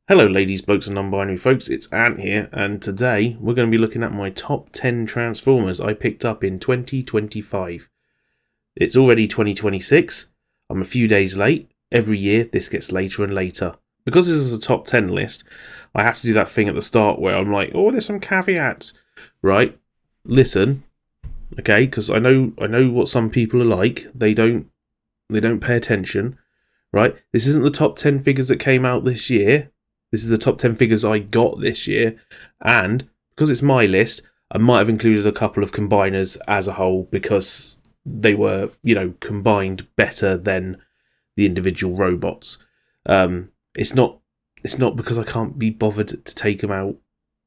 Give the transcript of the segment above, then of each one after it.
Hello ladies, blokes and non-binary folks, it's Ant here, and today we're going to be looking at my top 10 Transformers I picked up in 2025. It's already 2026, I'm a few days late. Every year this gets later and later. Because this is a top 10 list, I have to do that thing at the start where I'm like, oh, there's some caveats, right? Listen, okay, because I know what some people are like. They don't pay attention, right? This isn't the top 10 figures that came out this year. This is the top 10 figures I got this year, and because it's my list, I might have included a couple of combiners as a whole because they were, combined better than the individual robots. It's not because I can't be bothered to take them out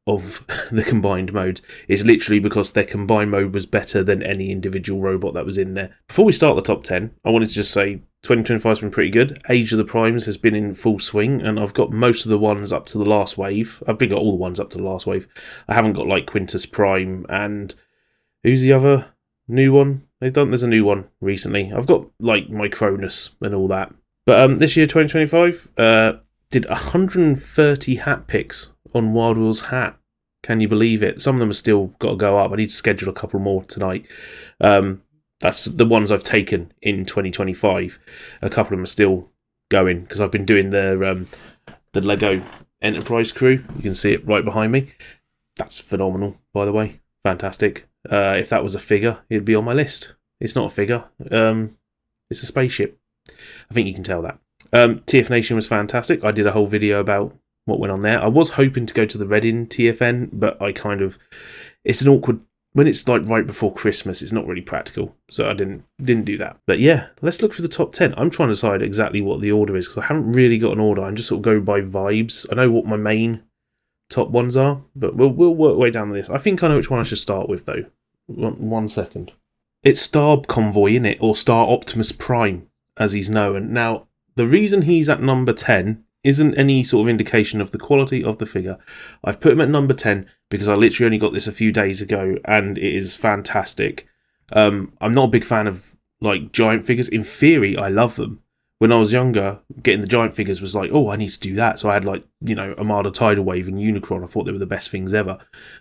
of the combined mode. It's literally because their combined mode was better than any individual robot that was in there. Before we start the top 10, I wanted to just say 2025 has been pretty good. Age of the Primes has been in full swing, and I've got most of the ones up to the last wave. I've got all the ones up to the last wave. I haven't got like Quintus Prime and who's the other new one? There's a new one recently. I've got like my Cronus and all that. But this year, 2025, did 130 hat picks on Wild Will's hat. Can you believe it? Some of them have still got to go up. I need to schedule a couple more tonight. That's the ones I've taken in 2025. A couple of them are still going because I've been doing the Lego Enterprise crew. You can see it right behind me. That's phenomenal, by the way. Fantastic. If that was a figure, it'd be on my list. It's not a figure. It's a spaceship. I think you can tell that. TF Nation was fantastic. I did a whole video about what went on there. I was hoping to go to the Reading TFN, but it's an awkward, when it's like right before Christmas, it's not really practical, so I didn't do that. But yeah, let's look for the top 10. I'm trying to decide exactly what the order is because I haven't really got an order. I'm just sort of going by vibes. I know what my main top ones are, but we'll work way down the list. I think I know which one I should start with though. One second. It's Star Convoy, innit? Or Star Optimus Prime, as he's known. Now, the reason he's at number 10 isn't any sort of indication of the quality of the figure. I've put him at number 10 because I literally only got this a few days ago and it is fantastic. I'm not a big fan of like giant figures. In theory, I love them. When I was younger, getting the giant figures was like, oh, I need to do that. So I had like, Armada Tidal Wave and Unicron. I thought they were the best things ever.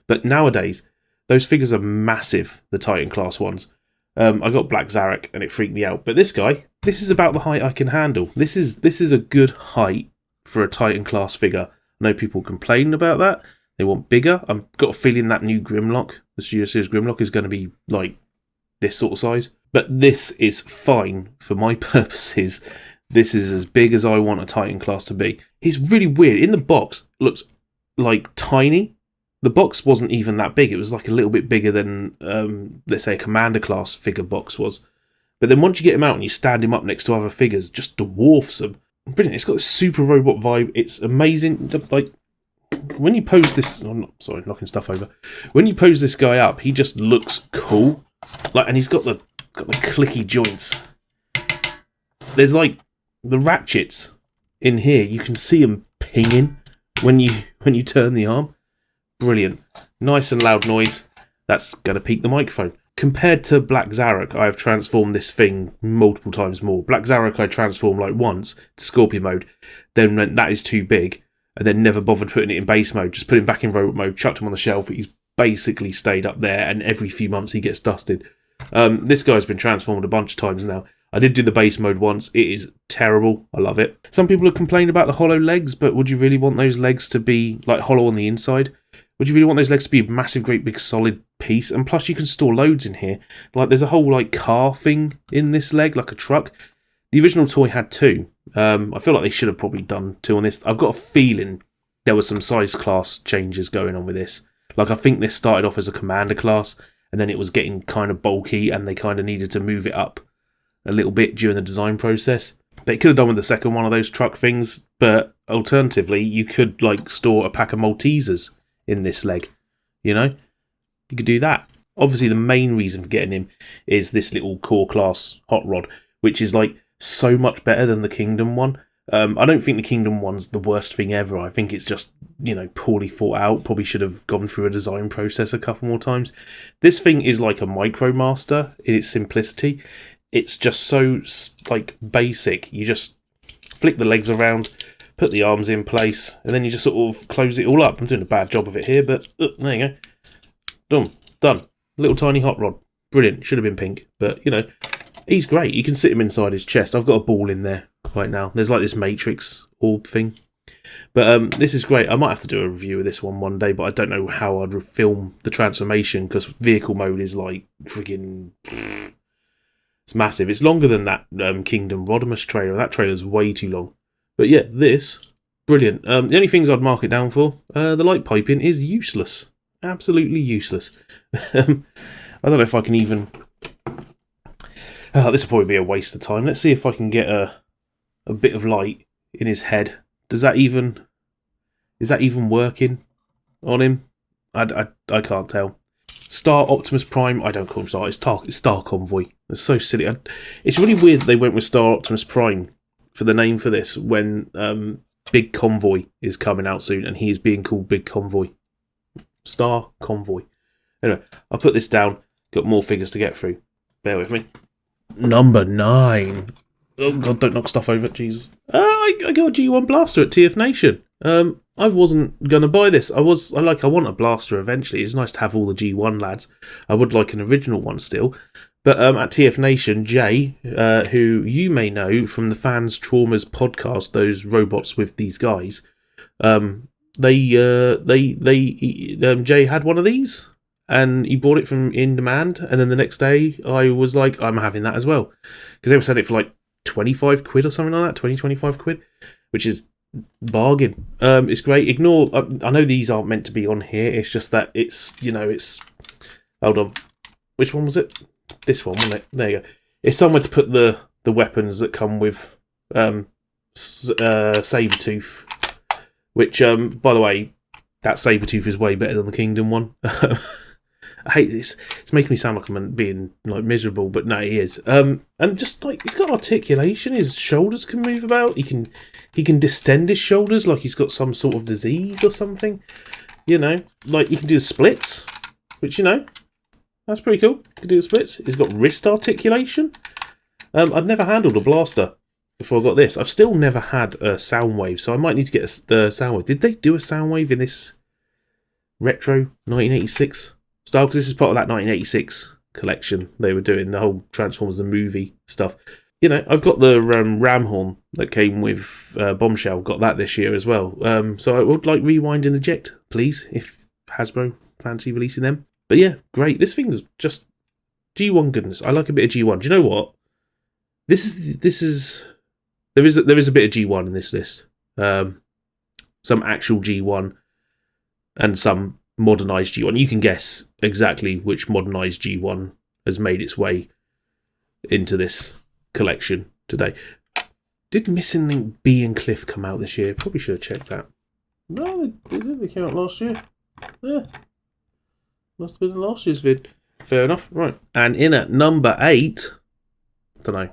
But nowadays, those figures are massive, the Titan class ones. I got Black Zarek and it freaked me out. But this guy, this is about the height I can handle. This is a good height for a Titan class figure. I know people complain about that. They want bigger. I've got a feeling that new Grimlock, the Studio Series Grimlock, is going to be like this sort of size. But this is fine for my purposes. This is as big as I want a Titan class to be. He's really weird. In the box, it looks like tiny. The box wasn't even that big. It was like a little bit bigger than, let's say, a Commander class figure box was. But then once you get him out and you stand him up next to other figures, just dwarfs them. Brilliant. It's got this super robot vibe. It's amazing. Like, when you pose this... sorry, knocking stuff over. When you pose this guy up, he just looks cool. Like, and he's got the clicky joints. There's like the ratchets in here. You can see them pinging when you turn the arm. Brilliant. Nice and loud noise. That's going to peak the microphone. Compared to Black Zarek, I have transformed this thing multiple times more. Black Zarek I transformed like once to Scorpion mode, then went that is too big, and then never bothered putting it in base mode. Just put him back in robot mode, chucked him on the shelf. He's basically stayed up there, and every few months he gets dusted. This guy's been transformed a bunch of times now. I did do the base mode once. It is terrible. I love it. Some people have complained about the hollow legs, but would you really want those legs to be like hollow on the inside? Would you really want those legs to be a massive, great, big, solid piece? And plus, you can store loads in here. Like, there's a whole, like, car thing in this leg, like a truck. The original toy had two. I feel like they should have probably done two on this. I've got a feeling there was some size class changes going on with this. Like, I think this started off as a Commander class, and then it was getting kind of bulky, and they kind of needed to move it up a little bit during the design process. They could have done with the second one of those truck things, but alternatively, you could, like, store a pack of Maltesers in this leg, you could do that. Obviously the main reason for getting him is this little core class hot rod, which is like so much better than the Kingdom one. I don't think the Kingdom one's the worst thing ever. I think it's just poorly thought out. Probably should have gone through a design process a couple more times. This thing is like a Micromaster in its simplicity. It's just so like basic. You just flick the legs around, put the arms in place, and then you just sort of close it all up. I'm doing a bad job of it here, but there you go. Done. Little tiny hot rod. Brilliant. Should have been pink, but you know, he's great. You can sit him inside his chest. I've got a ball in there right now. There's like this matrix orb thing. But this is great. I might have to do a review of this one day, but I don't know how I'd film the transformation because vehicle mode is like friggin'... It's massive. It's longer than that Kingdom Rodimus trailer. That trailer's way too long. But yeah, this, brilliant. The only things I'd mark it down for, the light piping is useless. Absolutely useless. I don't know if I can even... this will probably be a waste of time. Let's see if I can get a bit of light in his head. Is that even working on him? I can't tell. Star Optimus Prime. I don't call him Star. It's Star Convoy. It's so silly. It's really weird they went with Star Optimus Prime for the name for this when Big Convoy is coming out soon and he is being called Big Convoy. Star Convoy. Anyway, I'll put this down. Got more figures to get through. Bear with me. Number 9. Oh god, don't knock stuff over, Jesus. I got a G1 blaster at TF Nation. I wasn't going to buy this. I want a blaster eventually. It's nice to have all the G1 lads. I would like an original one still. But at TF Nation, Jay, who you may know from the Fans Traumas podcast, those robots with these guys, Jay had one of these. And he bought it from in demand. And then the next day, I was like, I'm having that as well. Because they were selling it for like 25 quid or something like that, 25 quid, which is bargain. It's great. Ignore, I know these aren't meant to be on here, it's just that it's, hold on, which one was it? This one, wasn't it? There you go. It's somewhere to put the weapons that come with Sabretooth, which, by the way, that Sabretooth is way better than the Kingdom one. I hate this. It's making me sound like I'm being like miserable, but no, he is. And just like he's got articulation, his shoulders can move about. He can distend his shoulders like he's got some sort of disease or something. Like he can do the splits, which that's pretty cool. He can do the splits. He's got wrist articulation. I've never handled a blaster before I got this. I've still never had a Soundwave, so I might need to get the Soundwave. Did they do a Soundwave in this retro 1986? Style, because this is part of that 1986 collection they were doing, the whole Transformers the movie stuff. I've got the ram horn that came with Bombshell, got that this year as well. So I would like Rewind and Eject, please, if Hasbro fancy releasing them. But yeah, great. This thing's just G1 goodness. I like a bit of G1. Do you know what? There is a bit of G1 in this list. Some actual G1 and some modernised G1. You can guess exactly which modernised G1 has made its way into this collection today. Did Missing Link B and Cliff come out this year? Probably should have checked that. No, they did. They came out last year. Yeah. Must have been in last year's vid. Fair enough. Right. And in at number 8, I don't know.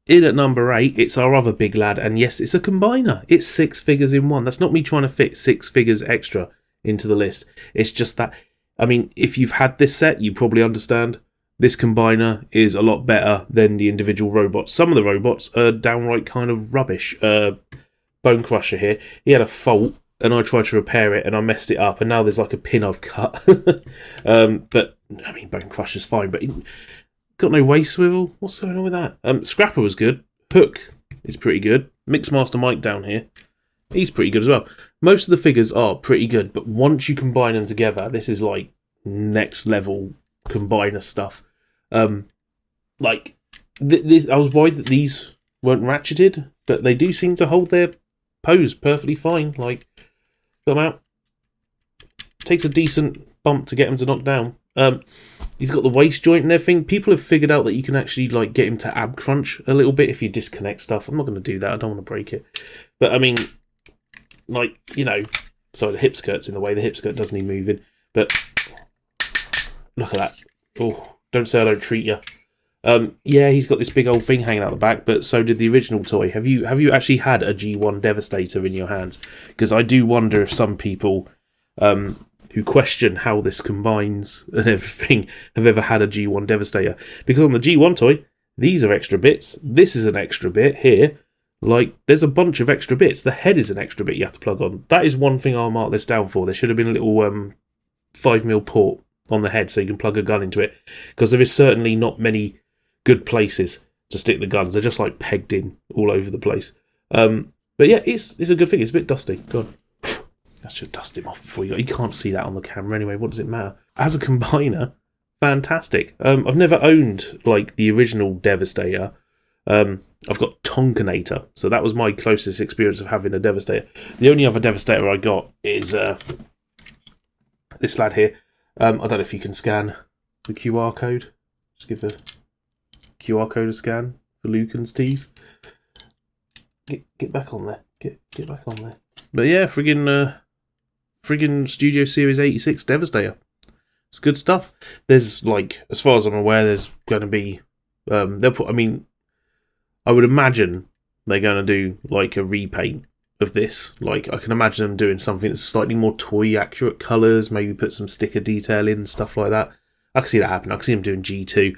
In at number 8, it's our other big lad. And yes, it's a combiner. It's 6 figures in one. That's not me trying to fit 6 figures extra into the list. It's just that, I mean, if you've had this set, you probably understand this combiner is a lot better than the individual robots. Some of the robots are downright kind of rubbish. Bone Crusher here, he had a fault and I tried to repair it and I messed it up and now there's like a pin I've cut. But I mean, Bone Crusher's fine, but got no waist swivel. What's going on with that? Scrapper was good. Hook is pretty good. Mixmaster Mike down here, he's pretty good as well. Most of the figures are pretty good, but once you combine them together, this is like next level combiner stuff. I was worried that these weren't ratcheted, but they do seem to hold their pose perfectly fine. Like, come out. Takes a decent bump to get him to knock down. He's got the waist joint and everything. People have figured out that you can actually like get him to ab crunch a little bit if you disconnect stuff. I'm not going to do that. I don't want to break it. But I mean, like, sorry, the hip skirt's in the way. The hip skirt doesn't need moving. But look at that. Oh, don't say I don't treat you. Yeah, he's got this big old thing hanging out the back, but so did the original toy. Have you actually had a G1 Devastator in your hands? Because I do wonder if some people who question how this combines and everything have ever had a G1 Devastator. Because on the G1 toy, these are extra bits. This is an extra bit here. Like, there's a bunch of extra bits. The head is an extra bit you have to plug on. That is one thing I'll mark this down for. There should have been a little 5mm port on the head so you can plug a gun into it, because there is certainly not many good places to stick the guns. They're just like pegged in all over the place. But yeah, it's a good thing. It's a bit dusty. Go on. I should dust him off before you can't see that on the camera anyway. What does it matter? As a combiner, fantastic. I've never owned like the original Devastator. I've got Tonkanator, so that was my closest experience of having a Devastator. The only other Devastator I got is this lad here. I don't know if you can scan the QR code. Just give the QR code a scan for Lucan's tees. Get back on there. Get back on there. But yeah, friggin' Studio Series 86 Devastator. It's good stuff. There's like, as far as I'm aware, there's going to be they'll put. I mean, I would imagine they're going to do like a repaint of this. Like, I can imagine them doing something that's slightly more toy accurate colours. Maybe put some sticker detail in, stuff like that. I can see that happen. I can see them doing G2.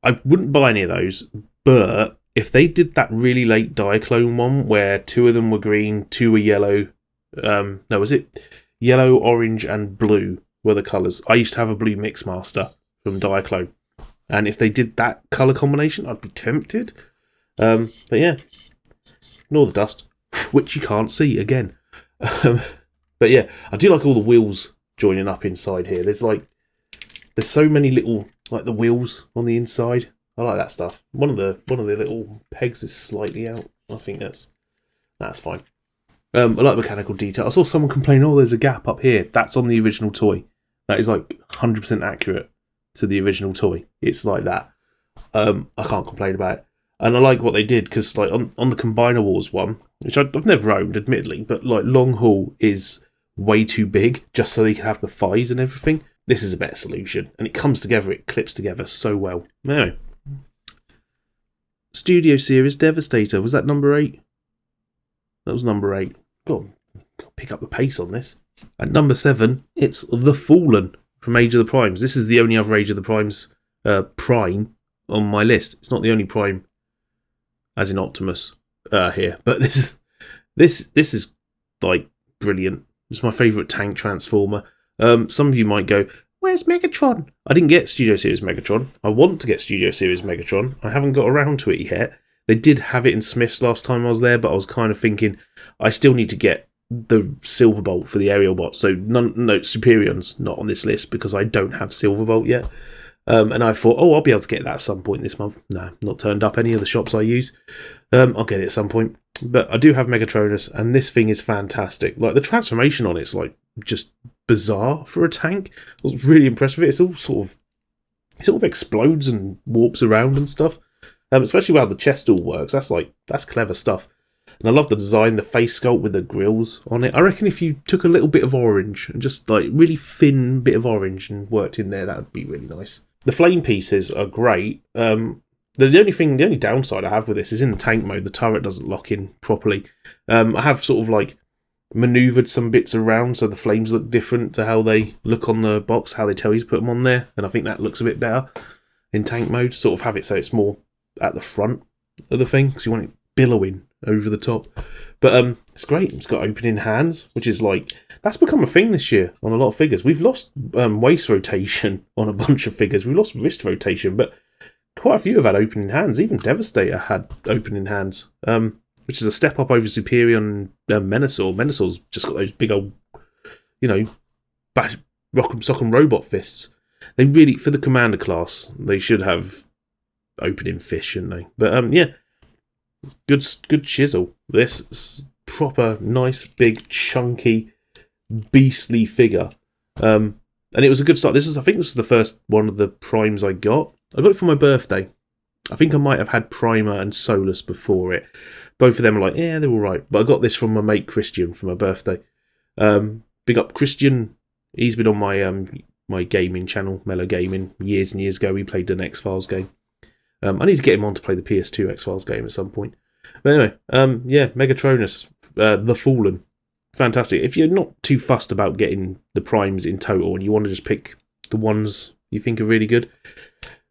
I wouldn't buy any of those, but if they did that really late Diaclone one where 2 of them were green, 2 were yellow, no, was it yellow, orange, and blue were the colours. I used to have a blue Mixmaster from Diaclone, and if they did that colour combination, I'd be tempted. But yeah, ignore the dust, which you can't see again. But yeah, I do like all the wheels joining up inside here. There's so many little, like, the wheels on the inside. I like that stuff. One of the little pegs is slightly out. I think that's fine. I like mechanical detail. I saw someone complain, oh, there's a gap up here. That's on the original toy. That is like 100% accurate to the original toy. It's like that. I can't complain about it. And I like what they did, because like on the Combiner Wars one, which I've never owned, admittedly, but like long haul is way too big just so they can have the thighs and everything. This is a better solution, and it comes together, it clips together so well. Anyway, Studio Series Devastator, was that number 8? That was number 8. Got to pick up the pace on this. At number 7, it's The Fallen from Age of the Primes. This is the only other Age of the Primes Prime on my list. It's not the only Prime, as in Optimus, here, but this is like brilliant. It's my favourite tank transformer. Some of you might go, where's Megatron? I didn't get Studio Series Megatron. I want to get Studio Series Megatron. I haven't got around to it yet. They did have it in Smith's last time I was there, but I was kind of thinking I still need to get the Silverbolt for the aerial bot. So no, Superion's not on this list because I don't have Silverbolt yet. And I thought, oh, I'll be able to get that at some point this month. No, not turned up any of the shops I use. I'll get it at some point. But I do have Megatronus, and this thing is fantastic. Like, the transformation on it's like just bizarre for a tank. I was really impressed with it. It's all sort of explodes and warps around and stuff. Especially how the chest all works. That's clever stuff. And I love the design, the face sculpt with the grills on it. I reckon if you took a little bit of orange and just like really thin bit of orange and worked in there, that would be really nice. The flame pieces are great. The only downside I have with this is in the tank mode, the turret doesn't lock in properly. I have sort of like manoeuvred some bits around so the flames look different to how they look on the box, how they tell you to put them on there, and I think that looks a bit better in tank mode. Sort of have it so it's more at the front of the thing, because you want it billowing over the top. But it's great. It's got opening hands, which is like, that's become a thing this year on a lot of figures. We've lost waist rotation on a bunch of figures. We've lost wrist rotation, but quite a few have had opening hands. Even Devastator had opening hands, which is a step up over Superior and Menasor. Menasor's just got those big old, rock'em sock'em robot fists. They really, for the Commander class, they should have opening fists, shouldn't they? But yeah, good chisel. This is proper nice, big, chunky, beastly figure. And it was a good start. I think this was the first one of the primes I got. I got it for my birthday. I think I might have had Primer and Solus before it. Both of them are like, yeah, they're all right. But I got this from my mate Christian for my birthday. Big up Christian. He's been on my gaming channel, Mellow Gaming, years and years ago. We played an X-Files game. I need to get him on to play the PS2 X-Files game at some point. But anyway, yeah, Megatronus, The Fallen. Fantastic. If you're not too fussed about getting the primes in total and you want to just pick the ones you think are really good,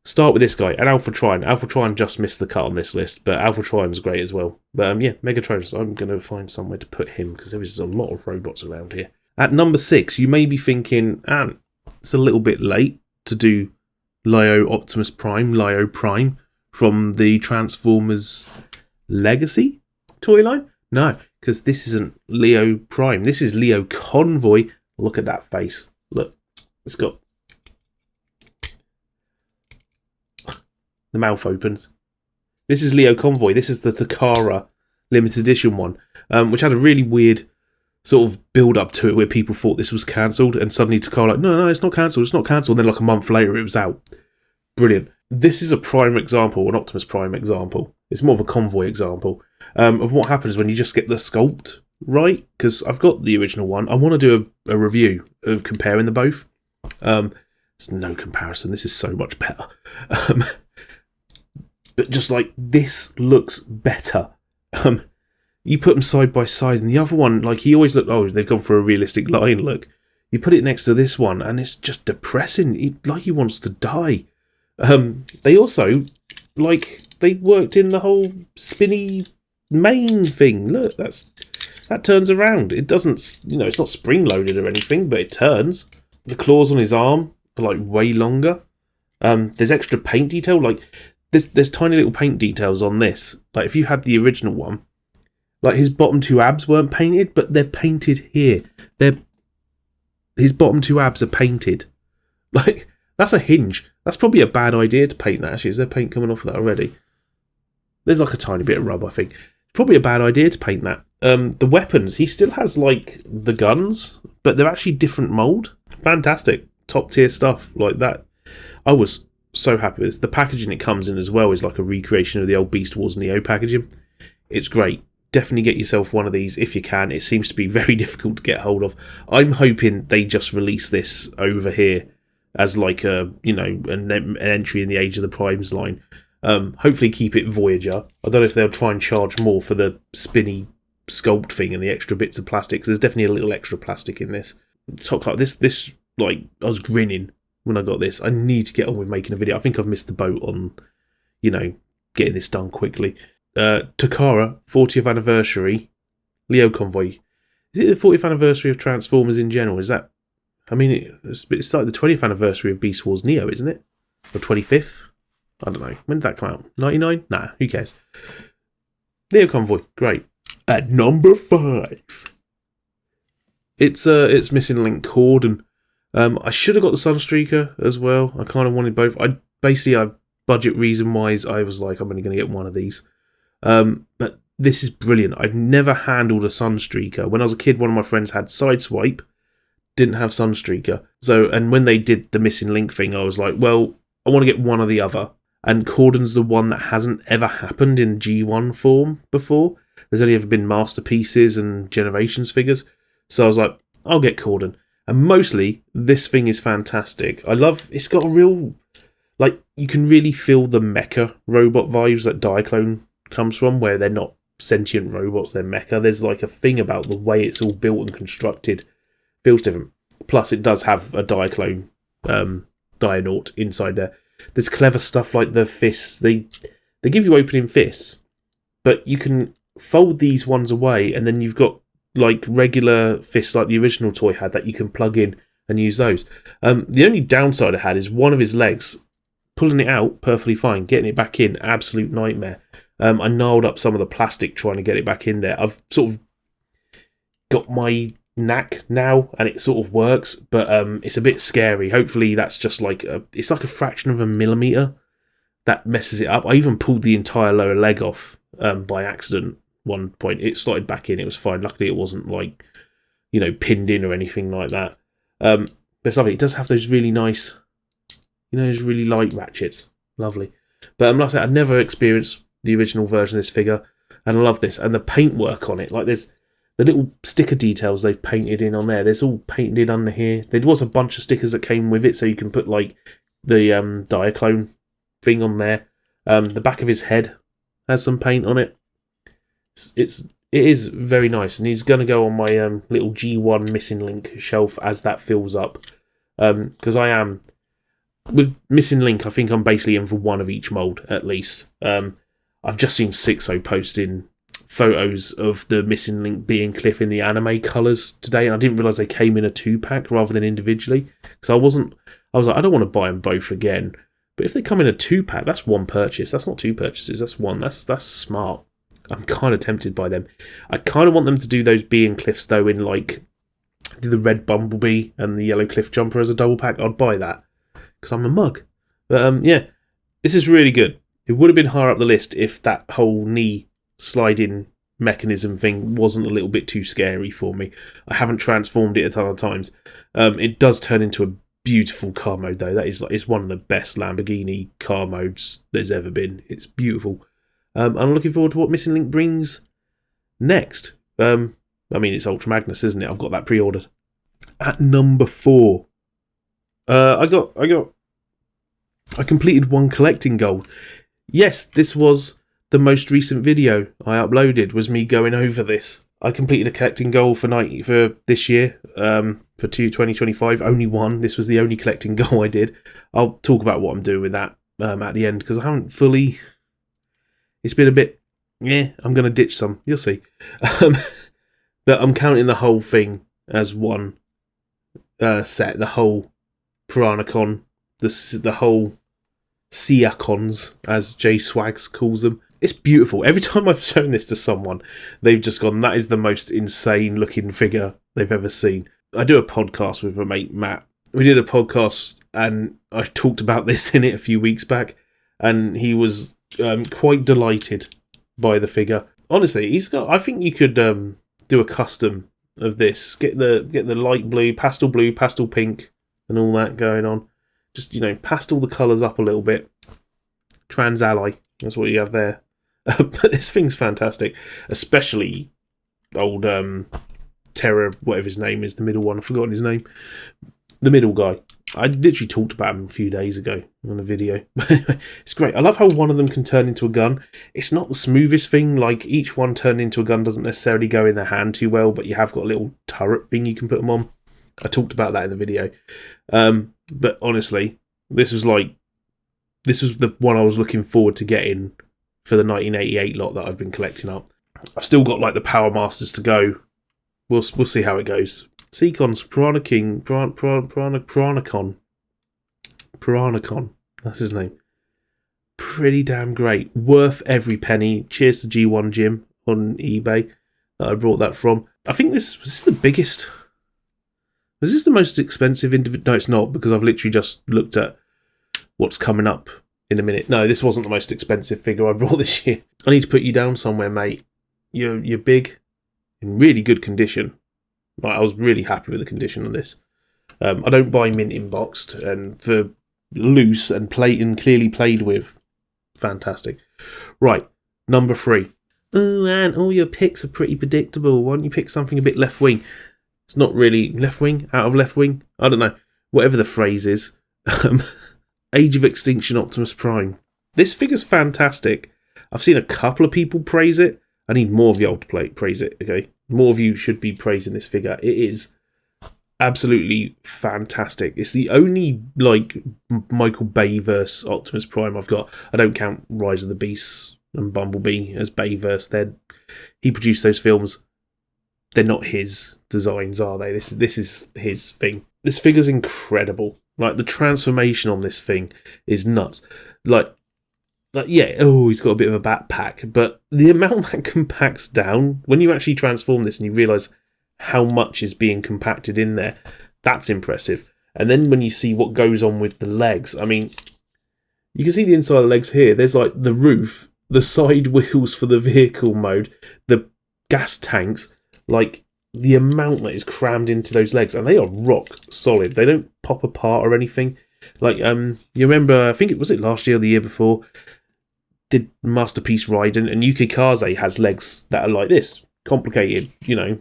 start with this guy, and Alpha Trion. Alpha Trion just missed the cut on this list, but Alpha Trion's great as well. But yeah, Megatronus, I'm going to find somewhere to put him, because there is a lot of robots around here. At number 6, you may be thinking, it's a little bit late to do Leo Optimus Prime, Leo Prime, from the Transformers Legacy toy line. No, because this isn't Leo Prime. This is Leo Convoy. Look at that face. Look, it's got... the mouth opens. This is Leo Convoy. This is the Takara limited edition one, which had a really weird sort of build up to it where people thought this was cancelled, and suddenly Takara like, no, it's not cancelled, it's not cancelled. And then like a month later it was out. Brilliant. This is a Prime example, an Optimus Prime example. It's more of a Convoy example of what happens when you just get the sculpt right, because I've got the original one. I want to do a review of comparing the both. There's no comparison. This is so much better. But just like, this looks better. You put them side by side, and the other one, like, he always looked, oh, they've gone for a realistic line look. You put it next to this one, and it's just depressing. Like he wants to die. They also, like, they worked in the whole spinny main thing. Look, that turns around. It doesn't, it's not spring loaded or anything, but it turns. The claws on his arm are like way longer. There's extra paint detail. Like, there's tiny little paint details on this. Like, if you had the original one, like, his bottom 2 abs weren't painted, but they're painted here. His bottom 2 abs are painted. Like, that's a hinge. That's probably a bad idea to paint that, actually. Is there paint coming off of that already? There's like a tiny bit of rub, I think. Probably a bad idea to paint that. The weapons, he still has, like, the guns, but they're actually different mould. Fantastic. Top tier stuff like that. I was so happy with this. The packaging it comes in as well is like a recreation of the old Beast Wars Neo packaging. It's great. Definitely get yourself one of these if you can. It seems to be very difficult to get hold of. I'm hoping they just release this over here as like a, an entry in the Age of the Primes line. Hopefully keep it Voyager. I don't know if they'll try and charge more for the spinny sculpt thing and the extra bits of plastic. There's definitely a little extra plastic in this. Top cut. This like, I was grinning when I got this. I need to get on with making a video. I think I've missed the boat on, getting this done quickly. Takara, 40th anniversary, Leo Convoy. Is it the 40th anniversary of Transformers in general? Is that... I mean, it's started the 20th anniversary of Beast Wars Neo, isn't it? Or 25th? I don't know. When did that come out? 99? Nah, who cares? Leo Convoy, great. At number 5, it's Missing Link Corden. I should have got the Sunstreaker as well. I kind of wanted both. Budget reason wise, I was like, I'm only going to get one of these. But this is brilliant. I've never handled a Sunstreaker. When I was a kid, one of my friends had Sideswipe, didn't have Sunstreaker. And when they did the Missing Link thing, I was like, well, I want to get one or the other. And Corden's the one that hasn't ever happened in G1 form before. There's only ever been Masterpieces and Generations figures. So I was like, I'll get Corden. And mostly, this thing is fantastic. It's got a real, like, you can really feel the mecha robot vibes that Diaclone comes from, where they're not sentient robots, they're mecha. There's like a thing about the way it's all built and constructed. Feels different. Plus, it does have a Diaclone Dianaut inside there. There's clever stuff like the fists. They give you opening fists, but you can fold these ones away, and then you've got like regular fists like the original toy had that you can plug in and use those. The only downside I had is one of his legs, pulling it out, perfectly fine. Getting it back in, absolute nightmare. I gnarled up some of the plastic trying to get it back in there. I've sort of got my knack now, and it sort of works, but it's a bit scary. Hopefully that's just like it's like a fraction of a millimetre that messes it up. I even pulled the entire lower leg off by accident one point. It slotted back in, it was fine. Luckily it wasn't like, pinned in or anything like that. But it's lovely. It does have those really nice, those really light ratchets. Lovely. But like I said, I'd never experienced the original version of this figure, and I love this. And the paintwork on it, like there's the little sticker details they've painted in on there. There's all painted under here. There was a bunch of stickers that came with it, so you can put like the Diaclone thing on there. The back of his head has some paint on it. It is very nice, and he's going to go on my little G1 Missing Link shelf as that fills up, because I am with Missing Link, I think I'm basically in for one of each mould, at least. I've just seen Sixo posting photos of the Missing Link being Cliff in the anime colours today, and I didn't realise they came in a 2-pack rather than individually. Because I was like, I don't want to buy them both again. But if they come in a 2-pack, that's one purchase. That's not 2 purchases, that's one. That's smart. I'm kind of tempted by them. I kind of want them to do those being Cliffs, though, in like do the red Bumblebee and the yellow Cliff Jumper as a double pack. I'd buy that because I'm a mug. But yeah, this is really good. It would have been higher up the list if that whole knee sliding mechanism thing wasn't a little bit too scary for me. I haven't transformed it a ton of times. It does turn into a beautiful car mode, though. That is like, it's one of the best Lamborghini car modes there's ever been. It's beautiful. I'm looking forward to what Missing Link brings next. I mean, it's Ultra Magnus, isn't it? I've got that pre-ordered. At number 4, I completed one collecting goal. Yes, this was the most recent video I uploaded, was me going over this. I completed a collecting goal for this year, for 2025. Only one. This was the only collecting goal I did. I'll talk about what I'm doing with that at the end, because I haven't fully... It's been a bit... Yeah, I'm going to ditch some. You'll see. But I'm counting the whole thing as one set. The whole Piranacon. The whole Siacons, as J Swags calls them. It's beautiful. Every time I've shown this to someone, they've just gone, that is the most insane looking figure they've ever seen. I do a podcast with my mate Matt. We did a podcast and I talked about this in it a few weeks back, and he was quite delighted by the figure. Honestly, I think you could do a custom of this. Get the light blue, pastel pink, and all that going on. Just, pastel the colours up a little bit. Trans Ally, that's what you have there. But this thing's fantastic, especially old Terror, whatever his name is, the middle one. I've forgotten his name. The middle guy. I literally talked about him a few days ago on a video. It's great. I love how one of them can turn into a gun. It's not the smoothest thing. Like, each one turned into a gun doesn't necessarily go in their hand too well, but you have got a little turret thing you can put them on. I talked about that in the video. But honestly, this was the one I was looking forward to getting for the 1988 lot that I've been collecting up. I've still got like the Power Masters to go. We'll see how it goes. Seacons, Piranacon. That's his name. Pretty damn great. Worth every penny. Cheers to G1 Jim on eBay that I brought that from. I think was this the biggest... Was this the most expensive individual? No, it's not, because I've literally just looked at what's coming up in a minute. No, this wasn't the most expensive figure I brought this year. I need to put you down somewhere, mate. You're big, in really good condition. Like, I was really happy with the condition on this. I don't buy mint in-boxed, and for loose and clearly played with, fantastic. Right, number 3. Oh, and all your picks are pretty predictable. Why don't you pick something a bit left-wing? It's not really left-wing, out of left-wing. I don't know. Whatever the phrase is. Age of Extinction Optimus Prime. This figure's fantastic. I've seen a couple of people praise it. I need more of y'all to praise it, okay? More of you should be praising this figure. It is absolutely fantastic. It's the only, Michael Bay-verse Optimus Prime I've got. I don't count Rise of the Beasts and Bumblebee as Bay-verse. He produced those films. They're not his designs, are they? This is his thing. This figure's incredible. Like, the transformation on this thing is nuts. Like, yeah, he's got a bit of a backpack, but the amount that compacts down, when you actually transform this and you realise how much is being compacted in there, that's impressive. And then when you see what goes on with the legs, I mean, you can see the inside of the legs here. There's, like, the roof, the side wheels for the vehicle mode, the gas tanks, like, the amount that is crammed into those legs, and they are rock solid. They don't pop apart or anything. Like, you remember, I think it was last year or the year before, did Masterpiece Raiden, and Yuki Kaze has legs that are like this. Complicated,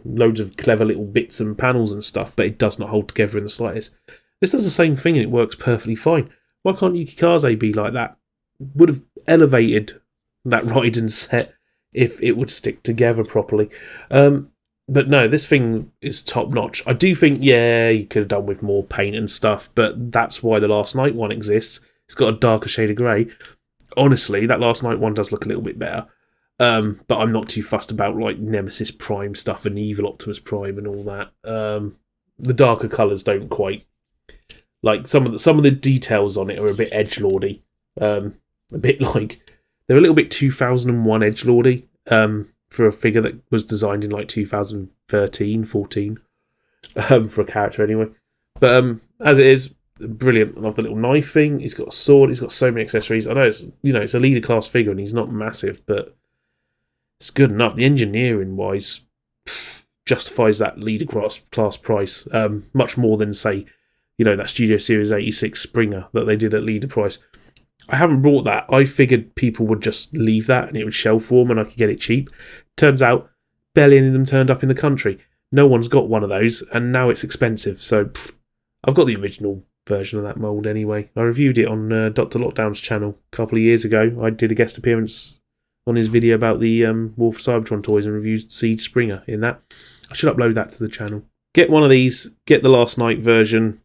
loads of clever little bits and panels and stuff, but it does not hold together in the slightest. This does the same thing and it works perfectly fine. Why can't Yuki Kaze be like that? Would have elevated that Raiden set if it would stick together properly. But no, this thing is top notch. I do think, yeah, you could have done with more paint and stuff, but that's why the Last Night one exists. It's got a darker shade of grey. Honestly, that Last Night one does look a little bit better. But I'm not too fussed about like Nemesis Prime stuff and Evil Optimus Prime and all that. The darker colours don't quite like some of the details on it are a bit edgelordy. A bit like they're a little bit 2001 edgelordy. For a figure that was designed in like 2013, 14, for a character anyway. But as it is, brilliant. I love the little knife thing. He's got a sword. He's got so many accessories. I know it's a leader class figure and he's not massive, but it's good enough. The engineering wise justifies that leader class price much more than say, that Studio Series 86 Springer that they did at leader price. I haven't brought that. I figured people would just leave that and it would shelf form and I could get it cheap. Turns out, barely any of them turned up in the country. No one's got one of those, and now it's expensive. So, I've got the original version of that mould anyway. I reviewed it on Dr. Lockdown's channel a couple of years ago. I did a guest appearance on his video about the War for Cybertron toys and reviewed Siege Springer in that. I should upload that to the channel. Get one of these, get the Last Night version.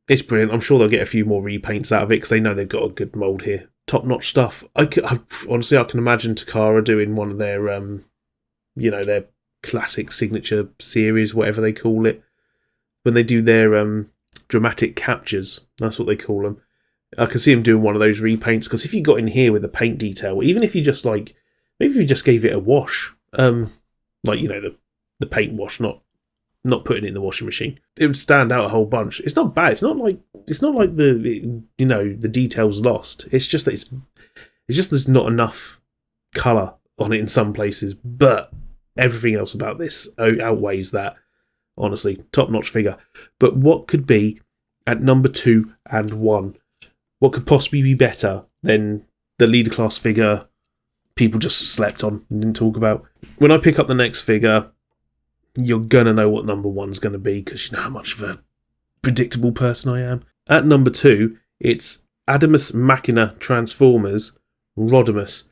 It's brilliant. I'm sure they'll get a few more repaints out of it because they know they've got a good mould here. Top-notch stuff. Honestly, I can imagine Takara doing one of their, their classic signature series, whatever they call it. When they do their dramatic captures, that's what they call them. I can see them doing one of those repaints because if you got in here with the paint detail, even if you just maybe if you just gave it a wash, the paint wash, not putting it in the washing machine, it would stand out a whole bunch. It's not bad. It's not like the details lost. It's just that it's just there's not enough colour on it in some places, but everything else about this outweighs that. Honestly, top-notch figure. But what could be at number 2 and 1? What could possibly be better than the leader class figure people just slept on and didn't talk about? When I pick up the next figure, you're going to know what number 1's going to be because you know how much of a predictable person I am. At number 2, it's Adamus Machina Transformers Rodimus.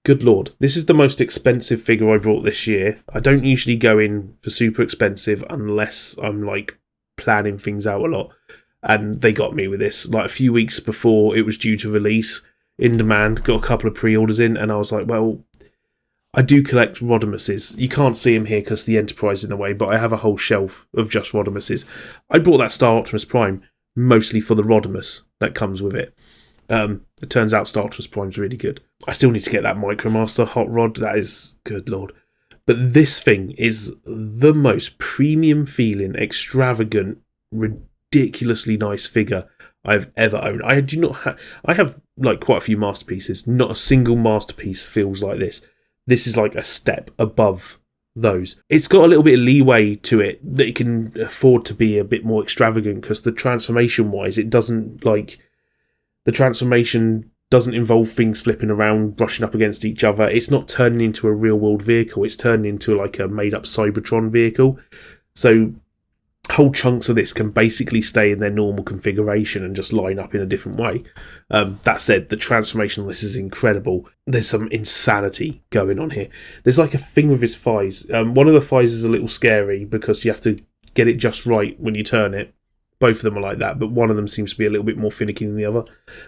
Good lord, this is the most expensive figure I brought this year. I don't usually go in for super expensive unless I'm planning things out a lot. And they got me with this. A few weeks before it was due to release, in demand, got a couple of pre-orders in, and I was like, well, I do collect Rodimuses. You can't see them here because the Enterprise is in the way, but I have a whole shelf of just Rodimuses. I brought that Star Optimus Prime mostly for the Rodimus that comes with it. It turns out Star Optimus Prime's really good. I still need to get that Micromaster Hot Rod. That is, good lord. But this thing is the most premium feeling, extravagant, ridiculously nice figure I've ever owned. I have quite a few masterpieces. Not a single masterpiece feels like this. This is like a step above those. It's got a little bit of leeway to it that it can afford to be a bit more extravagant because the transformation wise, it doesn't the transformation doesn't involve things flipping around, brushing up against each other. It's not turning into a real world vehicle. It's turning into a made up Cybertron vehicle. So whole chunks of this can basically stay in their normal configuration and just line up in a different way. That said, the transformation on this is incredible. There's some insanity going on here. There's a thing with his thighs. One of the thighs is a little scary because you have to get it just right when you turn it. Both of them are like that, but one of them seems to be a little bit more finicky than the other.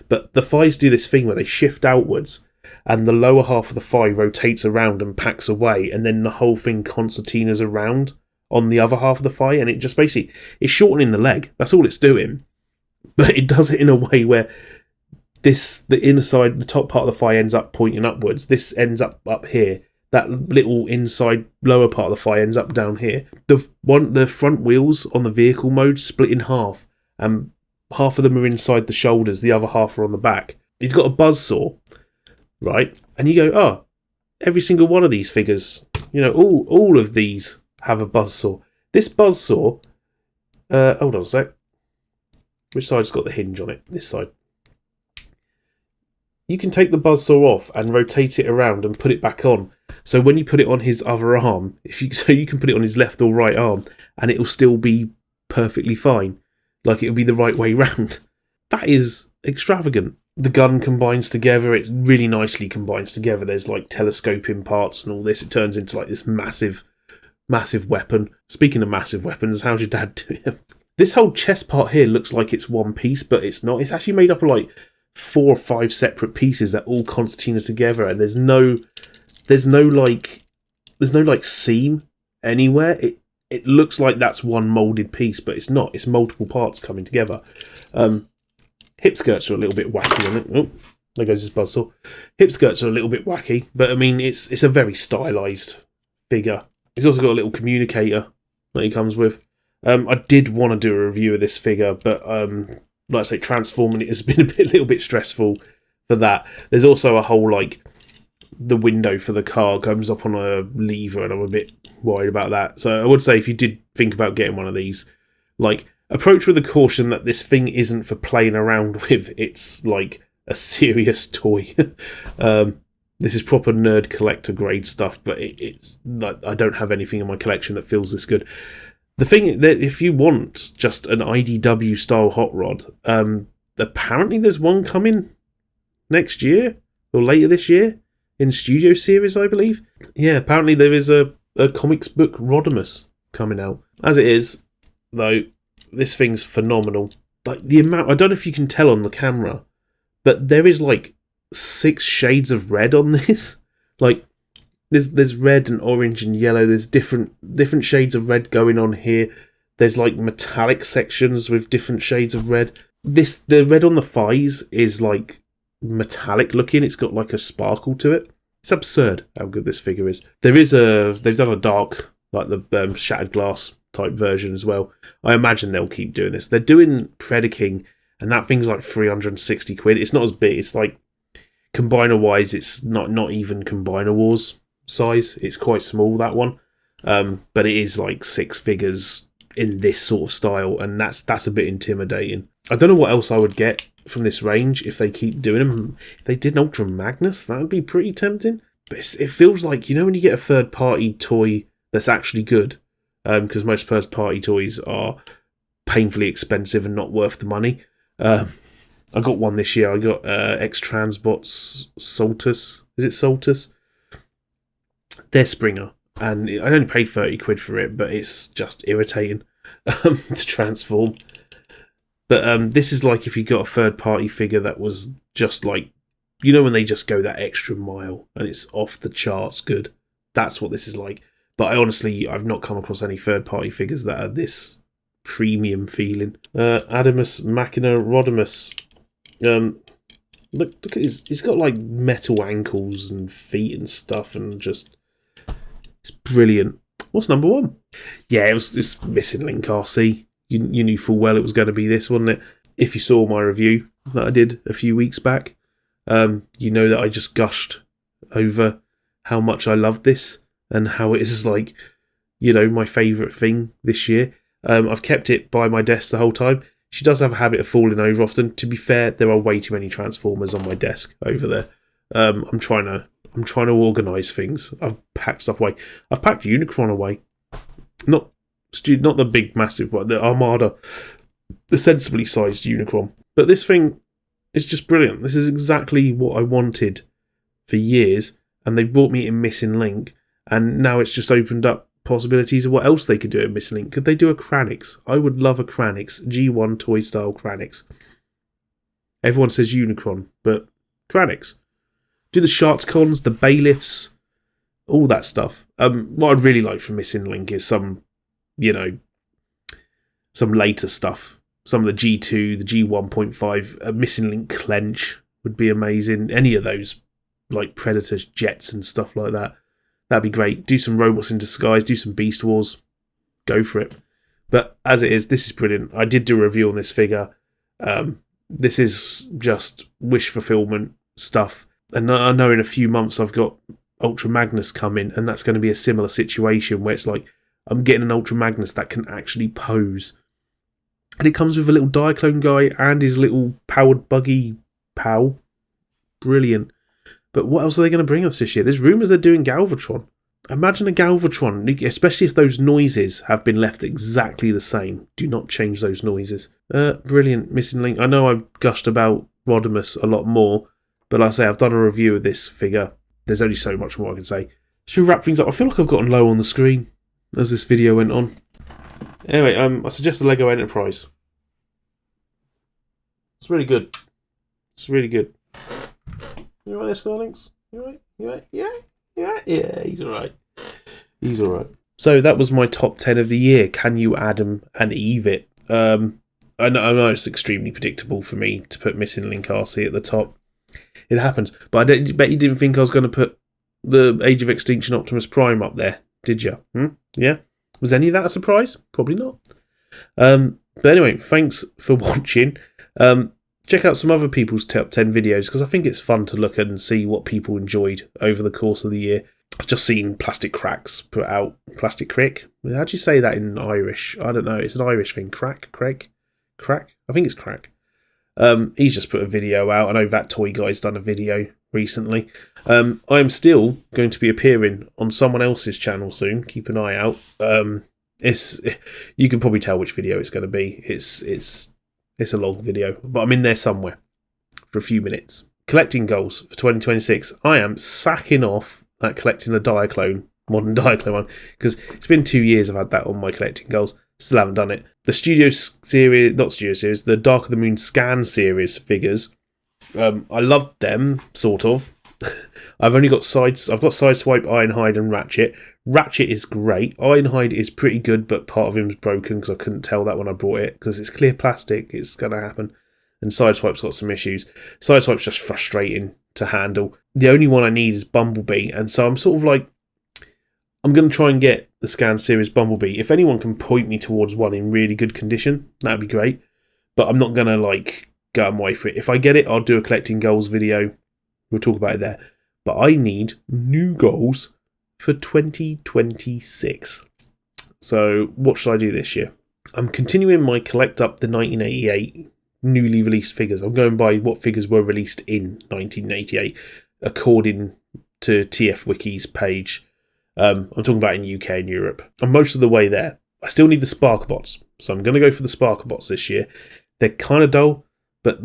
But the thighs do this thing where they shift outwards and the lower half of the thigh rotates around and packs away, and then the whole thing concertinas around on the other half of the thigh, and it just basically it's shortening the leg. That's all it's doing, but it does it in a way where the inner side, the top part of the thigh ends up pointing upwards. This ends up here. That little inside lower part of the thigh ends up down here. The front wheels on the vehicle mode split in half, and half of them are inside the shoulders, the other half are on the back. He's got a buzzsaw, right? And you go, oh, every single one of these figures, all of these have a buzzsaw. This buzzsaw, hold on a sec. Which side's got the hinge on it? This side. You can take the buzzsaw off and rotate it around and put it back on. So when you put it on his other arm, you can put it on his left or right arm, and it'll still be perfectly fine. It'll be the right way round. That is extravagant. The gun combines together. It really nicely combines together. There's telescoping parts and all this. It turns into this massive Massive weapon. Speaking of massive weapons, how's your dad doing? This whole chest part here looks like it's one piece, but it's not. It's actually made up of like 4 or 5 separate pieces that all concertina together, and there's no like seam anywhere. It looks like that's one molded piece, but it's not. It's multiple parts coming together. Hip skirts are a little bit wacky on it. Oh, there goes his buzzsaw. Hip skirts are a little bit wacky, but I mean it's a very stylized figure. He's also got a little communicator that he comes with. I did want to do a review of this figure, but like I say, transforming it has been a little bit stressful for that. There's also a whole like the window for the car comes up on a lever, and I'm a bit worried about that. So I would say if you did think about getting one of these, like approach with the caution that this thing isn't for playing around with. It's like a serious toy. This is proper nerd collector grade stuff, but it's like I don't have anything in my collection that feels this good. The thing that if you want just an IDW style hot rod, apparently there's one coming next year or later this year in Studio Series, I believe. Yeah, apparently there is a comics book Rodimus coming out. As it is, though, this thing's phenomenal. Like the amount, I don't know if you can tell on the camera, but there is like 6 shades of red on this. Like there's red and orange and yellow. There's different shades of red going on here. There's like metallic sections with different shades of red. The red on the thighs is like metallic looking. It's got like a sparkle to it. It's absurd how good this figure is. They've done a dark, like the shattered glass type version as well. I imagine they'll keep doing this. They're doing Predaking, and that thing's like 360 quid. It's not as big. It's like combiner wise, it's not even Combiner Wars size. It's quite small, that one. But it is like 6 figures in this sort of style, and that's a bit intimidating. I don't know what else I would get from this range if they keep doing them. If they did an Ultra Magnus, that would be pretty tempting. But it feels like, you know, when you get a third party toy that's actually good, because most first party toys are painfully expensive and not worth the money. I got one this year. I got X-Transbot's Soltus. Is it Soltus? Their Springer. And I only paid 30 quid for it, but it's just irritating to transform. But this is like if you got a third-party figure that was just like, you know, when they just go that extra mile and it's off the charts good. That's what this is like. But I've not come across any third-party figures that are this premium feeling. Adamus Machina Rodimus. Look at he's got like metal ankles and feet and stuff, and just it's brilliant. What's number 1? Yeah, it's Missing Link RC. You knew full well it was going to be this, wasn't it? If you saw my review that I did a few weeks back, you know that I just gushed over how much I loved this and how it is like, you know, my favourite thing this year. I've kept it by my desk the whole time. She does have a habit of falling over often. To be fair, there are way too many Transformers on my desk over there. I'm trying to organise things. I've packed stuff away. I've packed Unicron away. Not the big massive one, the Armada, the sensibly sized Unicron. But this thing is just brilliant. This is exactly what I wanted for years, and they brought me in Missing Link, and now it's just opened up possibilities of what else they could do in Missing Link. Could they do a Kranix? I would love a Kranix, G1 toy style Kranix. Everyone says Unicron, but Kranix. Do the Sharks-Cons, the Bailiffs, all that stuff. What I'd really like from Missing Link is some later stuff. Some of the G2, the G1.5, Missing Link Clench would be amazing. Any of those, like Predators, Jets and stuff like that. That'd be great. Do some Robots in Disguise, do some Beast Wars. Go for it. But as it is, this is brilliant. I did do a review on this figure. This is just wish fulfillment stuff. And I know in a few months I've got Ultra Magnus coming, and that's going to be a similar situation where it's like, I'm getting an Ultra Magnus that can actually pose. And it comes with a little Diaclone guy and his little powered buggy pal. Brilliant. But what else are they going to bring us this year? There's rumours they're doing Galvatron. Imagine a Galvatron, especially if those noises have been left exactly the same. Do not change those noises. Brilliant. Missing Link. I know I've gushed about Rodimus a lot more, but like I say, I've done a review of this figure. There's only so much more I can say. Should we wrap things up? I feel like I've gotten low on the screen. as this video went on. Anyway, I suggest the Lego Enterprise. It's really good. It's really good. You alright there, Scarlinks? You alright? You alright? You alright? You alright? Yeah, he's alright. He's alright. So that was my top 10 of the year. Can you Adam and Eve it? I know it's extremely predictable for me to put Missing Link RC at the top. It happens. But I bet you didn't think I was going to put the Age of Extinction Optimus Prime up there, did you? Yeah? Was any of that a surprise? Probably not. But anyway, thanks for watching. Check out some other people's top 10 videos because I think it's fun to look at and see what people enjoyed over the course of the year. I've just seen Plastic Cracks put out Plastic Crick. How do you say that in Irish? I don't know. It's an Irish thing. Crack? I think it's Crack. He's just put a video out. I know That Toy Guy's done a video recently. I am still going to be appearing on someone else's channel soon. Keep an eye out. You can probably tell which video it's going to be. It's a long video, but I'm in there somewhere for a few minutes. Collecting goals for 2026. I am sacking off at collecting a modern Diaclone one, because it's been 2 years I've had that on my collecting goals. Still haven't done it. The the Dark of the Moon Scan series figures. I loved them, sort of. I've got Sideswipe, Ironhide, and Ratchet. Ratchet is great. Ironhide is pretty good, but part of him is broken because I couldn't tell that when I brought it because it's clear plastic. It's going to happen. And Sideswipe's got some issues. Sideswipe's just frustrating to handle. The only one I need is Bumblebee, and so I'm sort of like, I'm going to try and get the Scan Series Bumblebee. If anyone can point me towards one in really good condition, that'd be great. But I'm not going to go out my way for it. If I get it, I'll do a collecting goals video. We'll talk about it there. But I need new goals for 2026. So what should I do this year? I'm continuing my collect up the 1988 newly released figures. I'm going by what figures were released in 1988 according to TF Wiki's page. I'm talking about in UK and Europe. I'm most of the way there. I still need the Sparkerbots, so I'm going to go for the Sparkerbots this year. They're kind of dull, but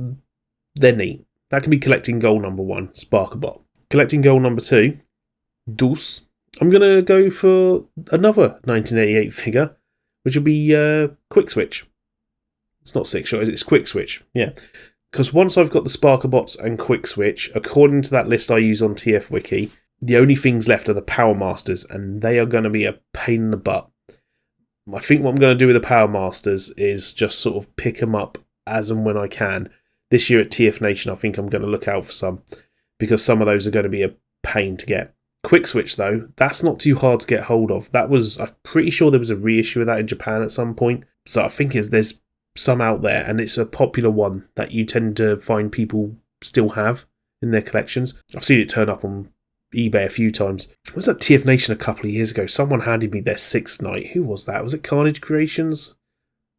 they're neat. That can be collecting goal number 1, Sparkerbot. Collecting goal number 2, Deuce. I'm going to go for another 1988 figure, which will be Quick Switch. It's not Six Shot, it's Quick Switch. Yeah. Because once I've got the Sparkerbots and Quick Switch, according to that list I use on TF Wiki, the only things left are the Power Masters, and they are going to be a pain in the butt. I think what I'm going to do with the Power Masters is just sort of pick them up as and when I can. This year at TF Nation, I think I'm going to look out for some, because some of those are going to be a pain to get. Quick Switch, though, that's not too hard to get hold of. I'm pretty sure there was a reissue of that in Japan at some point. So I think there's some out there, and it's a popular one that you tend to find people still have in their collections. I've seen it turn up on eBay a few times. I was at TF Nation a couple of years ago. Someone handed me their 6th Knight. Who was that? Was it Carnage Creations?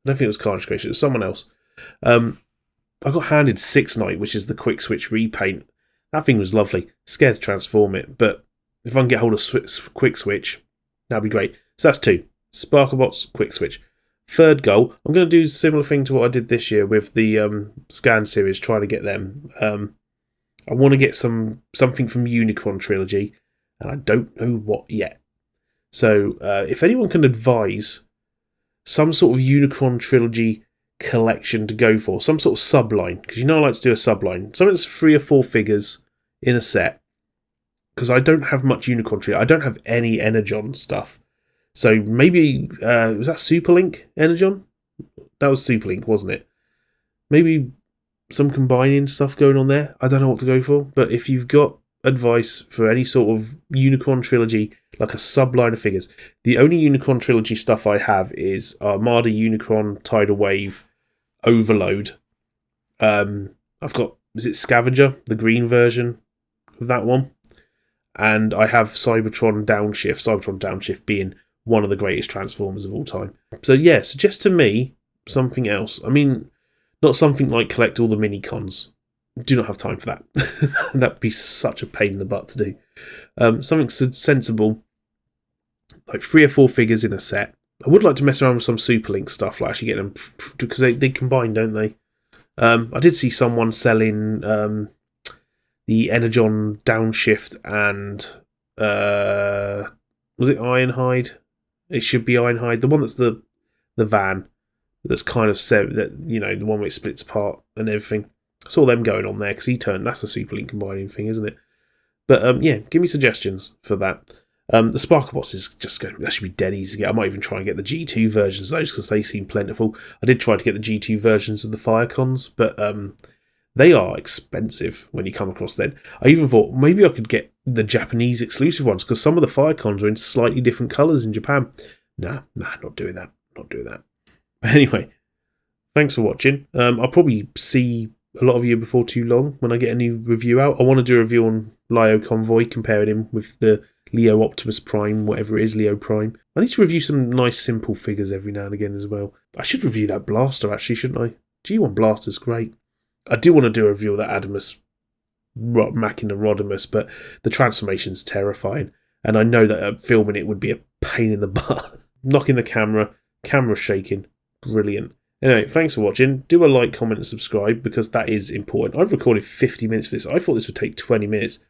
I don't think it was Carnage Creations. It was someone else. I got handed 6th Knight, which is the Quick Switch repaint. That thing was lovely. Scared to transform it, but if I can get hold of Quick Switch, that'd be great. So that's 2. Sparkerbots, Quick Switch. 3rd goal, I'm going to do a similar thing to what I did this year with the Scan series, trying to get them. I want to get something from Unicron Trilogy, and I don't know what yet. So if anyone can advise some sort of Unicron Trilogy collection to go for, some sort of subline, because I like to do a subline. Something that's 3 or 4 figures in a set, because I don't have much Unicron Trilogy. I don't have any Energon stuff. So maybe, was that Superlink Energon? That was Superlink, wasn't it? Maybe some combining stuff going on there. I don't know what to go for, but if you've got advice for any sort of Unicron Trilogy, like a subline of figures, the only Unicron Trilogy stuff I have is Armada, Unicron, Tidal Wave, Overload. I've got, is it Scavenger, the green version of that one? And I have Cybertron Downshift being one of the greatest Transformers of all time. So yeah, suggest to me something else. I mean, not something like collect all the mini-cons. Do not have time for that. That'd be such a pain in the butt to do. Something sensible, like 3 or 4 figures in a set. I would like to mess around with some Superlink stuff, like actually get them, because they combine, don't they? I did see someone selling the Energon Downshift and was it Ironhide It should be Ironhide. The one that's the van that's kind of set, that, you know, the one where it splits apart and everything. I saw them going on there because that's a super link combining thing, isn't it? But yeah, give me suggestions for that. The Sparkle Boss is just going. That should be dead easy to get. I might even try and get the G2 versions of those because they seem plentiful. I did try to get the G2 versions of the Firecons, but they are expensive when you come across them. I even thought maybe I could get the Japanese exclusive ones because some of the Firecons are in slightly different colours in Japan. Nah, not doing that. Not doing that. But anyway, thanks for watching. I'll probably see a lot of you before too long when I get a new review out. I want to do a review on Leo Convoy, comparing him with the Leo Optimus Prime, whatever it is, Leo Prime. I need to review some nice simple figures every now and again as well. I should review that Blaster actually, shouldn't I? G1 Blaster's great. I do want to do a review of that Adamus Machina Rodimus, but the transformation's terrifying. And I know that filming it would be a pain in the butt. Knocking the camera shaking. Brilliant. Anyway, thanks for watching. Do a like, comment and subscribe because that is important. I've recorded 50 minutes for this. I thought this would take 20 minutes.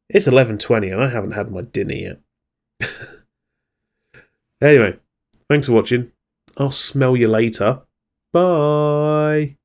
It's 11:20 and I haven't had my dinner yet. Anyway, thanks for watching. I'll smell you later. Bye.